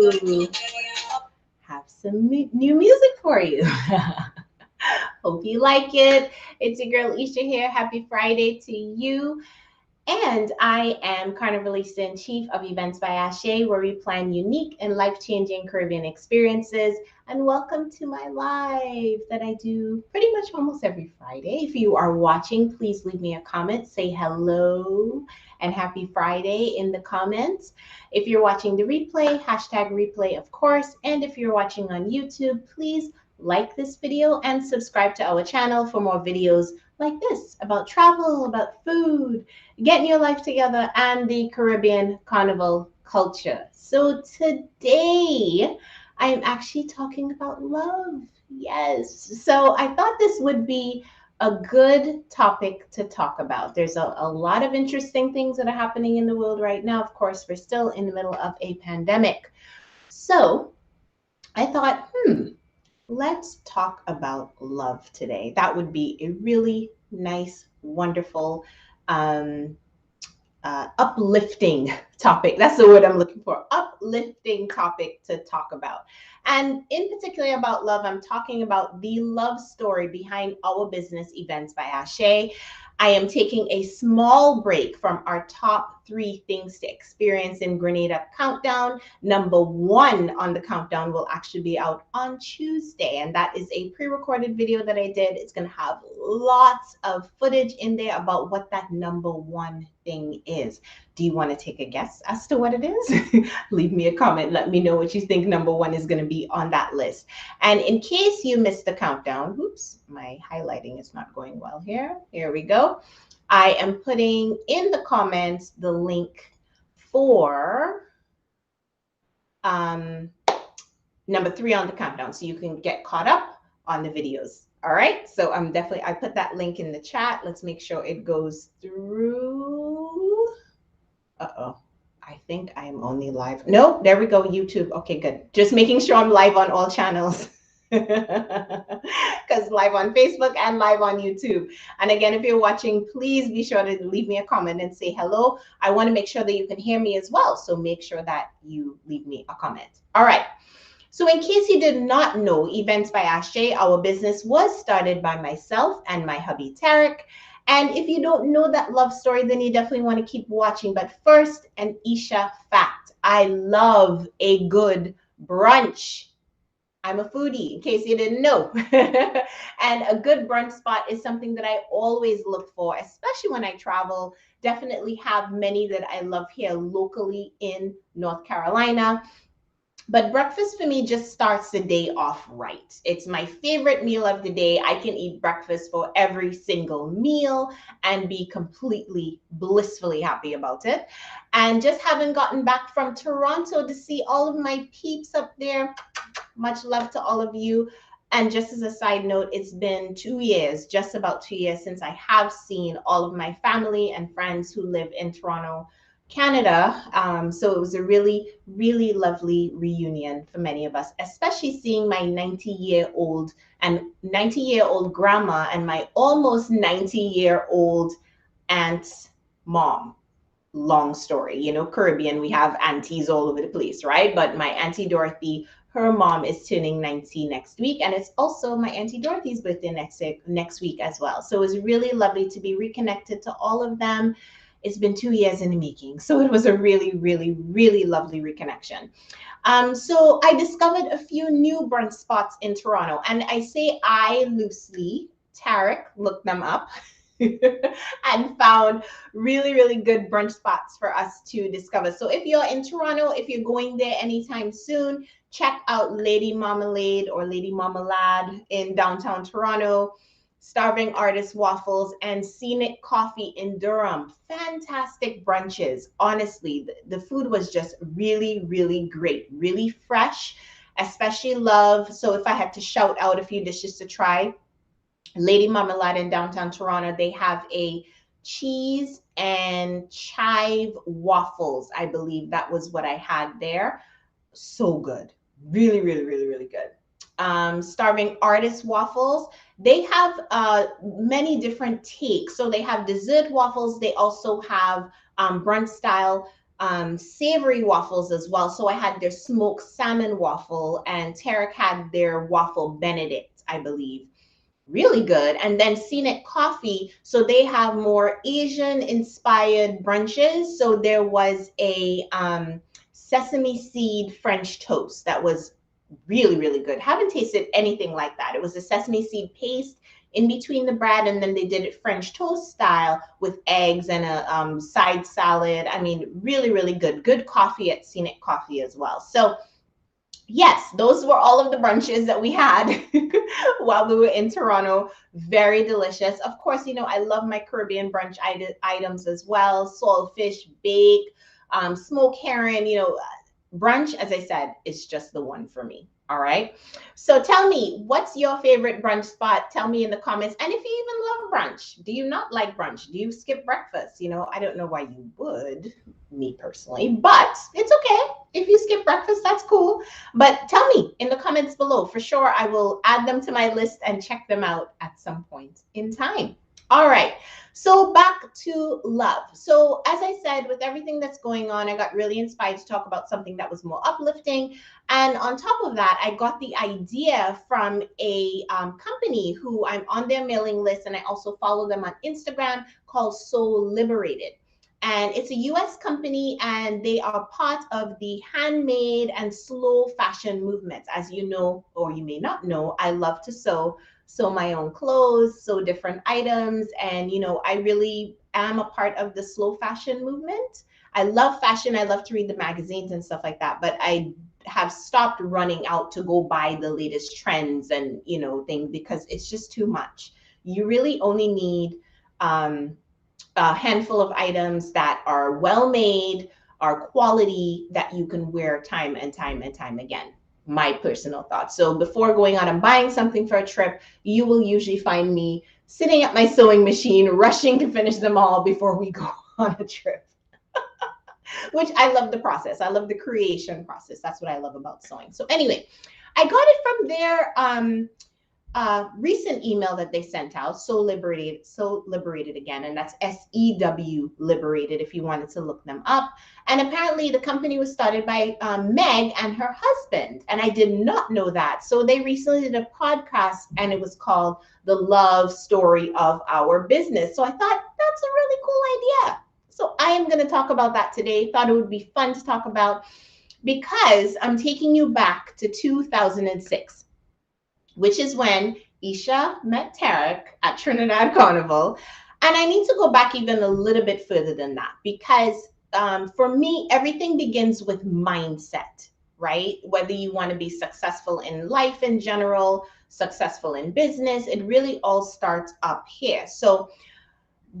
Ooh, have some new music for you. Hope you like it. It's your girl Esha here. Happy Friday to you. And I am Carnivalista in Chief of Events by Ashé, where we plan unique and life changing Caribbean experiences. And welcome to my live that I do pretty much almost every Friday. If you are watching, please leave me a comment, say hello and happy Friday in the comments. If you're watching the replay, hashtag replay, of course. And if you're watching on YouTube, please like this video and subscribe to our channel for more videos like this about travel, about food, getting your life together, and the Caribbean carnival culture. So today I'm actually talking about love. Yes. So I thought this would be a good topic to talk about. There's a lot of interesting things that are happening in the world right now. Of course, we're still in the middle of a pandemic. So I thought, let's talk about love today. That would be a really nice, wonderful, um, uplifting topic. That's the word I'm looking for. Uplifting topic to talk about. And in particular about love, I'm talking about the love story behind our business events by Ashé. I am taking a small break from our top 3 things to experience in Grenada countdown. Number 1 on the countdown will actually be out on Tuesday, and that is a pre-recorded video that I did. It's going to have lots of footage in there about what that number 1 thing is. Do you want to take a guess as to what it is? Leave me a comment. Let me know what you think number 1 is going to be on that list. And in case you missed the countdown, oops, my highlighting is not going well here. Here we go. I am putting in the comments the link for number 3 on the countdown, so you can get caught up on the videos. All right, so I put that link in the chat. Let's make sure it goes through. Uh-oh, I think I'm only live. No, there we go, YouTube. Okay, good. Just making sure I'm live on all channels. Because live on Facebook and live on YouTube. And again, if you're watching, please be sure to leave me a comment and say hello. I want to make sure that you can hear me as well. So make sure that you leave me a comment. All right. So in case you did not know, Events by Ashé, our business was started by myself and my hubby, Tarik. And if you don't know that love story, then you definitely want to keep watching. But first, an Esha fact. I love a good brunch. I'm a foodie, in case you didn't know. And a good brunch spot is something that I always look for, especially when I travel. Definitely have many that I love here locally in North Carolina. But breakfast for me just starts the day off right. It's my favorite meal of the day. I can eat breakfast for every single meal and be completely blissfully happy about it. And just having gotten back from Toronto to see all of my peeps up there, much love to all of you. And just as a side note, it's been 2 years, just about 2 years, since I have seen all of my family and friends who live in Toronto, Canada. So it was a really, really lovely reunion for many of us, especially seeing my 90-year-old grandma and my almost 90-year-old aunt's mom. Long story, Caribbean, we have aunties all over the place, right? But my Auntie Dorothy, her mom is turning 90 next week, and it's also my Auntie Dorothy's birthday next week as well. So it was really lovely to be reconnected to all of them. It's been 2 years in the making. So it was a really, really, really lovely reconnection. So I discovered a few new brunch spots in Toronto. And I say I loosely, Tarik looked them up and found really, really good brunch spots for us to discover. So if you're in Toronto, if you're going there anytime soon, check out Lady Marmalade or Lady Marmalade in downtown Toronto. Starving Artist Waffles, and Scenic Coffee in Durham. Fantastic brunches. Honestly, the food was just really, really great. Really fresh, especially love. So if I had to shout out a few dishes to try, Lady Marmalade in downtown Toronto, they have a cheese and chive waffles. I believe that was what I had there. So good. Really, really, really, really good. Starving Artist Waffles. They have many different takes. So they have dessert waffles. They also have brunch style savory waffles as well. So I had their smoked salmon waffle, and Tarik had their waffle Benedict, I believe. Really good. And then Scenic Coffee, so they have more Asian inspired brunches. So there was a sesame seed French toast that was really, really good. Haven't tasted anything like that. It was a sesame seed paste in between the bread, and then they did it French toast style with eggs and a side salad. I mean, really, really good. Good coffee at Scenic Coffee as well. So yes, those were all of the brunches that we had while we were in Toronto. Very delicious. Of course, you know, I love my Caribbean brunch items as well. Saltfish, bake, smoked herring, you know, brunch, as I said, is just the one for me. All right. So tell me, what's your favorite brunch spot? Tell me in the comments. And if you even love brunch, do you not like brunch? Do you skip breakfast? You know, I don't know why you would, me personally, but it's okay. If you skip breakfast, that's cool. But tell me in the comments below. For sure, I will add them to my list and check them out at some point in time. All right. So back to love. So as I said, with everything that's going on, I got really inspired to talk about something that was more uplifting. And on top of that, I got the idea from a company who I'm on their mailing list, and I also follow them on Instagram, called Soul Liberated. And it's a US company, and they are part of the handmade and slow fashion movement. As you know, or you may not know, I love to sew my own clothes, sew different items. And, you know, I really am a part of the slow fashion movement. I love fashion. I love to read the magazines and stuff like that. But I have stopped running out to go buy the latest trends and, you know, things, because it's just too much. You really only need a handful of items that are well made, are quality, that you can wear time and time and time again. My personal thoughts. So before going out and buying something for a trip, you will usually find me sitting at my sewing machine, rushing to finish them all before we go on a trip. Which I love the process. I love the creation process. That's what I love about sewing. So anyway, I got it from their recent email that they sent out, So Liberated again, and that's SEW Liberated if you wanted to look them up. And apparently the company was started by Meg and her husband, and I did not know that. So they recently did a podcast, and it was called The Love Story of Our Business. So I thought that's a really cool idea. So I am going to talk about that today. Thought it would be fun to talk about, because I'm taking you back to 2006. Which is when Esha met Tarik at Trinidad Carnival. And I need to go back even a little bit further than that, because for me, everything begins with mindset, right? Whether you want to be successful in life in general, successful in business, it really all starts up here. So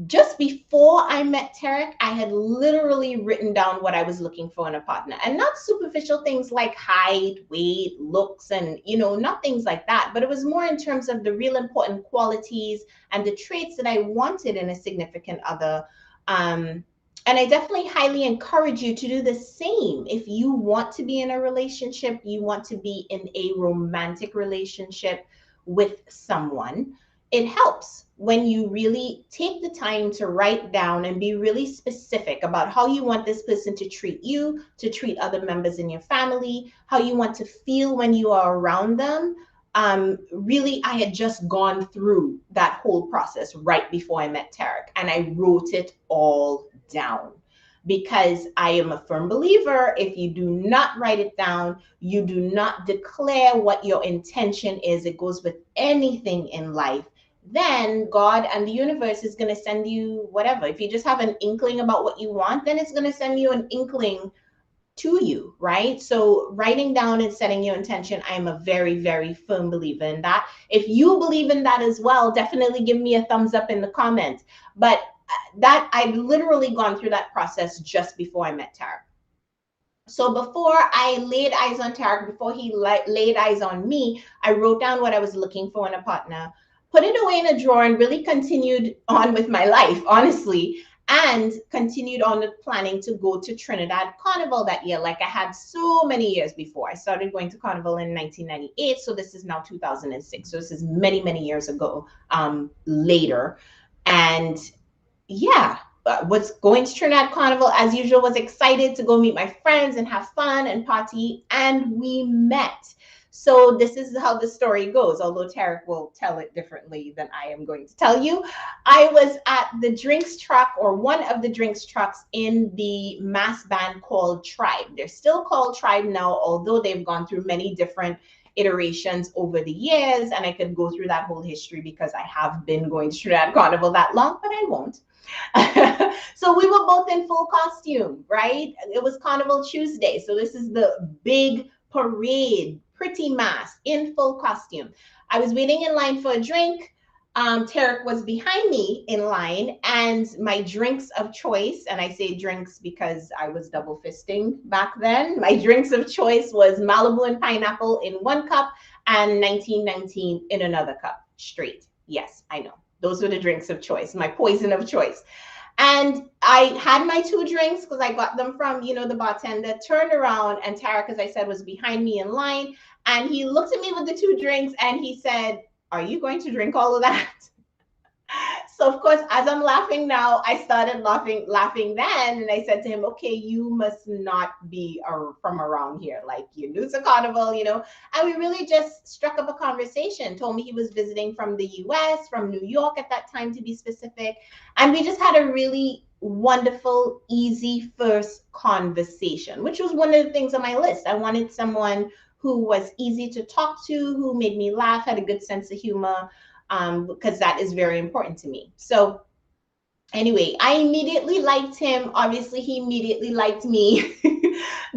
just before I met Tarik, I had literally written down what I was looking for in a partner, and not superficial things like height, weight, looks, and, you know, not things like that, but it was more in terms of the real important qualities and the traits that I wanted in a significant other. And I definitely highly encourage you to do the same. If you want to be in a relationship, you want to be in a romantic relationship with someone, it helps when you really take the time to write down and be really specific about how you want this person to treat you, to treat other members in your family, how you want to feel when you are around them. Really, I had just gone through that whole process right before I met Tarik, and I wrote it all down. Because I am a firm believer, if you do not write it down, you do not declare what your intention is, it goes with anything in life, then God and the universe is going to send you whatever. If you just have an inkling about what you want, then it's going to send you an inkling to you, right? So writing down and setting your intention, I'm a very, very firm believer in that. If you believe in that as well, definitely give me a thumbs up in the comments. But that, I've literally gone through that process just before I met Tarik. So before I laid eyes on Tarik, before he laid eyes on me, I wrote down what I was looking for in a partner, put it away in a drawer, and really continued on with my life, honestly, and continued on with planning to go to Trinidad Carnival that year, like I had so many years before. I started going to Carnival in 1998, so this is now 2006. So this is many, many years ago later. And yeah, was going to Trinidad Carnival as usual, was excited to go meet my friends and have fun and party, and we met. So this is how the story goes, although Tarik will tell it differently than I am going to tell you. I was at the drinks truck, or one of the drinks trucks in the mass band called Tribe. They're still called Tribe now, although they've gone through many different iterations over the years, and I could go through that whole history because I have been going to Trinidad Carnival that long, but I won't. So we were both in full costume, right? It was Carnival Tuesday. So this is the big parade, pretty mass, in full costume. I was waiting in line for a drink. Tarik was behind me in line, and my drinks of choice, and I say drinks because I was double fisting back then. My drinks of choice was Malibu and pineapple in one cup and 1919 in another cup, straight. Yes, I know. Those were the drinks of choice, my poison of choice. And I had my two drinks because I got them from, the bartender, turned around, and Tarik, as I said, was behind me in line. And he looked at me with the two drinks and he said, "Are you going to drink all of that?" So of course, as I'm laughing now, I started laughing then, and I said to him, "Okay, you must not be from around here. Like, you're new to Carnival, And we really just struck up a conversation. Told me he was visiting from the U.S., from New York at that time, to be specific, and we just had a really wonderful, easy first conversation, which was one of the things on my list. I wanted someone who was easy to talk to, who made me laugh, had a good sense of humor, because that is very important to me. So anyway, I immediately liked him. Obviously, he immediately liked me.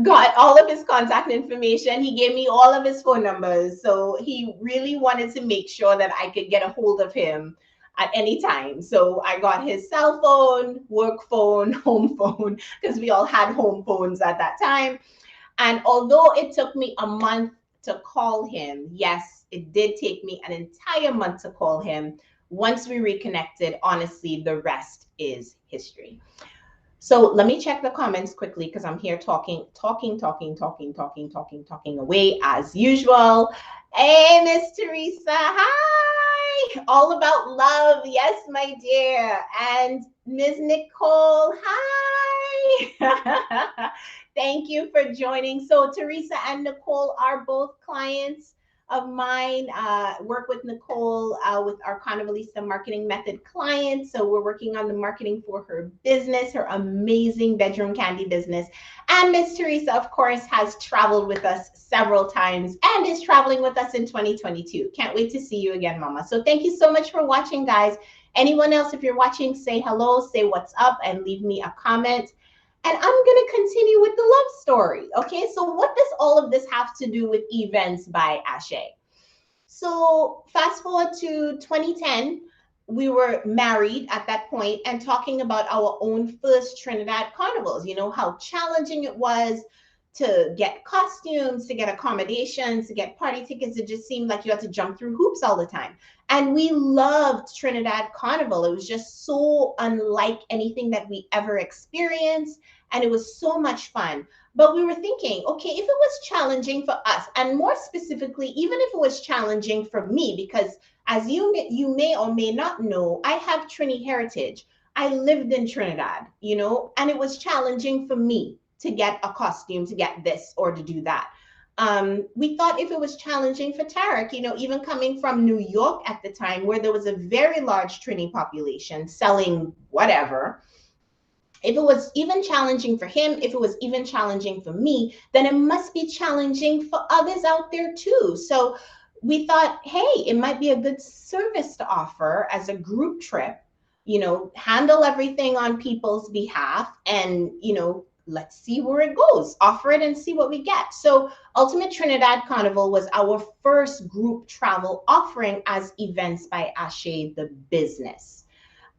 Got all of his contact information. He gave me all of his phone numbers. So he really wanted to make sure that I could get a hold of him at any time. So I got his cell phone, work phone, home phone, because we all had home phones at that time. And although it took me a month to call him, yes, it did take me an entire month to call him. Once we reconnected, honestly, the rest is history. So let me check the comments quickly because I'm here talking away as usual. Hey, Miss Teresa, hi. All about love. Yes, my dear. And Ms. Nicole, hi. Thank you for joining. So Teresa and Nicole are both clients of mine. Work with Nicole with our Carnivalista marketing method clients. So we're working on the marketing for her business, her amazing bedroom candy business. And Miss Teresa, of course, has traveled with us several times and is traveling with us in 2022. Can't wait to see you again, Mama. So thank you so much for watching, guys. Anyone else, if you're watching, say hello, say what's up, and leave me a comment. And I'm going to continue with the love story. Okay, so what does all of this have to do with events by Ashé? So fast forward to 2010, we were married at that point and talking about our own first Trinidad carnivals, how challenging it was to get costumes, to get accommodations, to get party tickets. It just seemed like you had to jump through hoops all the time. And we loved Trinidad Carnival. It was just so unlike anything that we ever experienced. And it was so much fun. But we were thinking, okay, if it was challenging for us, and more specifically, even if it was challenging for me, because as you may or may not know, I have Trini heritage. I lived in Trinidad, and it was challenging for me to get a costume, to get this or to do that. We thought if it was challenging for Tarik, even coming from New York at the time, where there was a very large Trini population selling whatever, if it was even challenging for him, if it was even challenging for me, then it must be challenging for others out there too. So we thought, hey, it might be a good service to offer as a group trip, handle everything on people's behalf, and, let's see where it goes, offer it and see what we get. So Ultimate Trinidad Carnival was our first group travel offering as Events by Ashé, the business.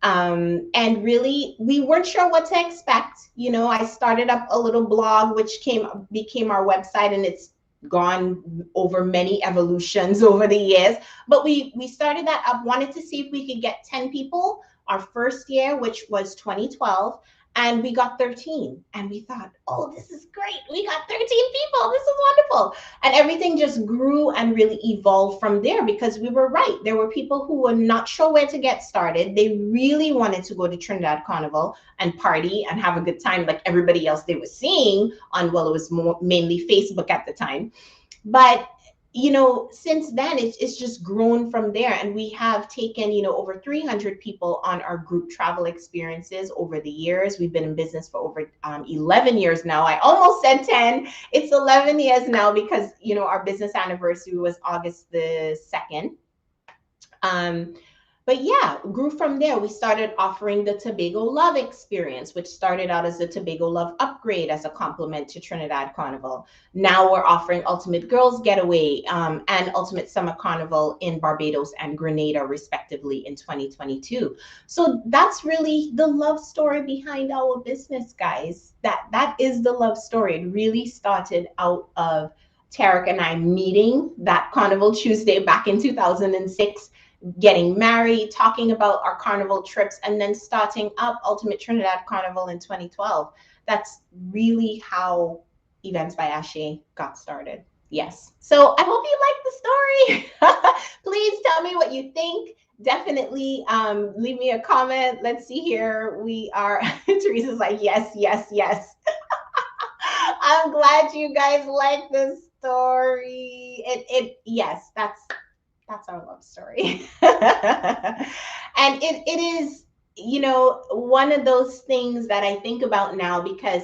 And really, we weren't sure what to expect. I started up a little blog, which became our website, and it's gone over many evolutions over the years. But we started that up, wanted to see if we could get 10 people our first year, which was 2012. And we got 13. And we thought, oh, this is great. We got 13 people. This is wonderful. And everything just grew and really evolved from there because we were right. There were people who were not sure where to get started. They really wanted to go to Trinidad Carnival and party and have a good time like everybody else they were seeing on, well, it was mainly Facebook at the time. But since then it's just grown from there, and we have taken over 300 people on our group travel experiences over the years. We've been in business for over 11 years now. I almost said 10. It's 11 years now because our business anniversary was August the 2nd. But yeah, grew from there. We started offering the Tobago Love experience, which started out as the Tobago Love upgrade as a complement to Trinidad Carnival. Now we're offering Ultimate Girls Getaway and Ultimate Summer Carnival in Barbados and Grenada, respectively, in 2022. So that's really the love story behind our business, guys. That is the love story. It really started out of Tarik and I meeting that Carnival Tuesday back in 2006, getting married, talking about our carnival trips, and then starting up Ultimate Trinidad Carnival in 2012. That's really how Events by Ashé got started. Yes. So I hope you like the story. Please tell me what you think. Definitely leave me a comment. Let's see here. We are, Teresa's like, yes, yes, yes. I'm glad you guys like the story. Yes, that's our love story. And it is, one of those things that I think about now because,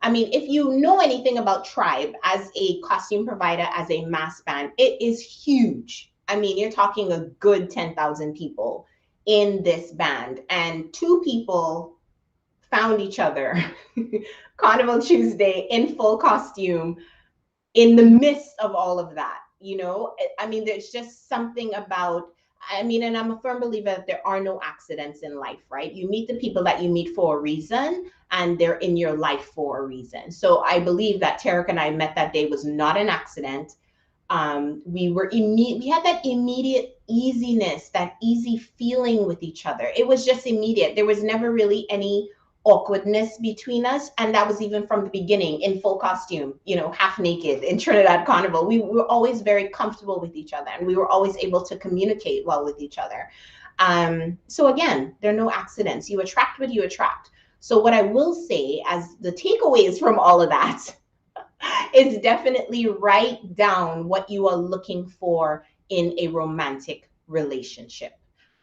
I mean, if you know anything about Tribe as a costume provider, as a mass band, it is huge. I mean, you're talking a good 10,000 people in this band, and two people found each other Carnival Tuesday in full costume in the midst of all of that. I mean, there's just something about, I mean, and I'm a firm believer that there are no accidents in life, right? You meet the people that you meet for a reason, and they're in your life for a reason. So I believe that Tarik and I met that day was not an accident. We had that immediate easiness, that easy feeling with each other. It was just immediate. There was never really any awkwardness between us, and that was even from the beginning. In full costume, half naked in Trinidad Carnival, we were always very comfortable with each other, and we were always able to communicate well with each other. So again, there are no accidents. You attract what you attract. So what I will say as the takeaways from all of that is definitely write down what you are looking for in a romantic relationship.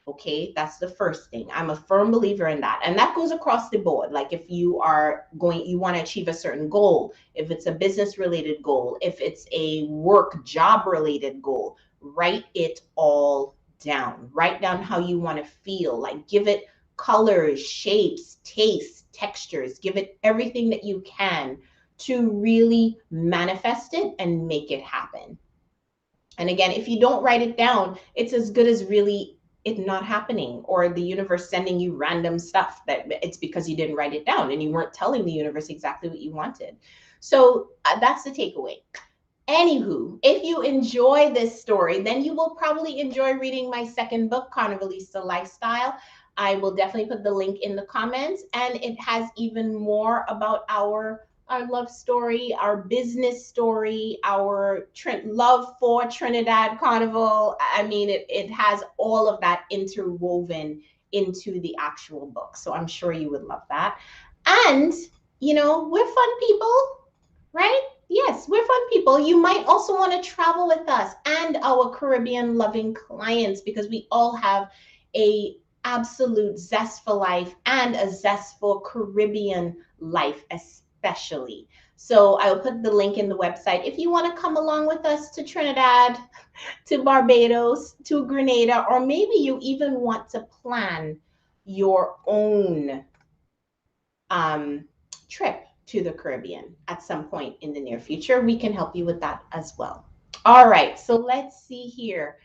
Okay, that's the first thing. I'm a firm believer in that. And that goes across the board. Like if you want to achieve a certain goal, if it's a business related goal, if it's a work job related goal, write it all down. Write down how you want to feel. Like give it colors, shapes, tastes, textures. Give it everything that you can to really manifest it and make it happen. And again, if you don't write it down, it's as good as really it not happening, or the universe sending you random stuff that it's because you didn't write it down and you weren't telling the universe exactly what you wanted. So that's the takeaway. Anywho, if you enjoy this story, then you will probably enjoy reading my second book, Carnivalista Lifestyle. I will definitely put the link in the comments, and it has even more about our love story, our business story, our love for Trinidad Carnival. I mean, it has all of that interwoven into the actual book. So I'm sure you would love that. And, we're fun people, right? Yes, we're fun people. You might also want to travel with us and our Caribbean loving clients, because we all have a absolute zest for life and a zest for Caribbean life, especially. So I will put the link in the website. If you want to come along with us to Trinidad, to Barbados, to Grenada, or maybe you even want to plan your own trip to the Caribbean at some point in the near future, we can help you with that as well. All right, so let's see here.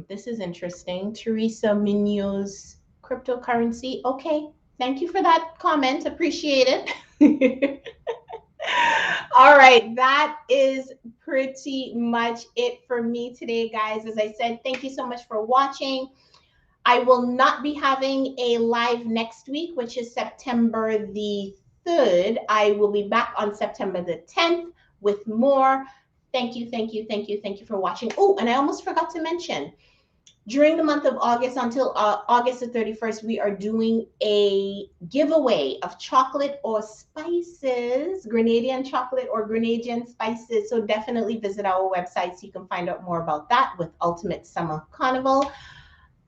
This is interesting. Teresa Munoz, cryptocurrency. Okay, thank you for that comment. Appreciate it. All right, that is pretty much it for me today, guys. As I said, thank you so much for watching. I will not be having a live next week, which is September the 3rd. I will be back on September the 10th with more. Thank you, thank you, thank you, thank you for watching. Oh, and I almost forgot to mention, during the month of August until August the 31st, we are doing a giveaway of chocolate or spices, Grenadian chocolate or Grenadian spices. So definitely visit our website so you can find out more about that with Ultimate Summer Carnival.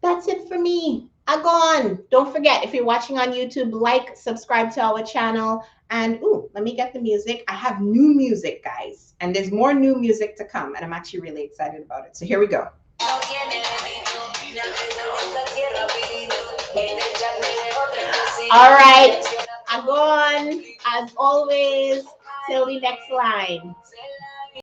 That's it for me. I gone. Don't forget, if you're watching on YouTube, like, subscribe to our channel. And ooh, let me get the music. I have new music, guys. And there's more new music to come. And I'm actually really excited about it. So here we go. All right. I'm gone. As always, till the next line.